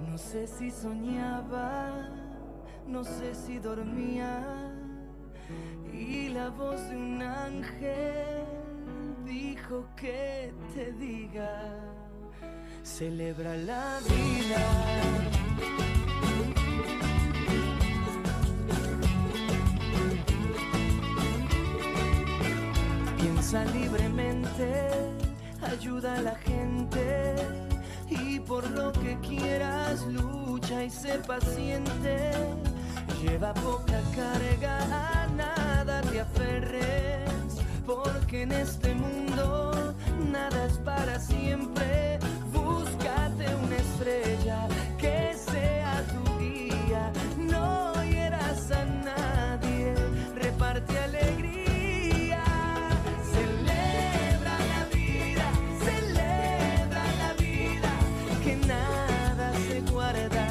No sé si soñaba, no sé si dormía, y la voz de un ángel dijo que te diga, celebra la vida. Piensa libremente, ayuda a la gente, y por lo que quieras lucha y sé paciente. Lleva poca carga, a nada te aferres, porque en este mundo nada es para siempre. Búscate una estrella que sea tu guía, no hieras a nadie, reparte alegría. Celebra la vida, que nada se guarda.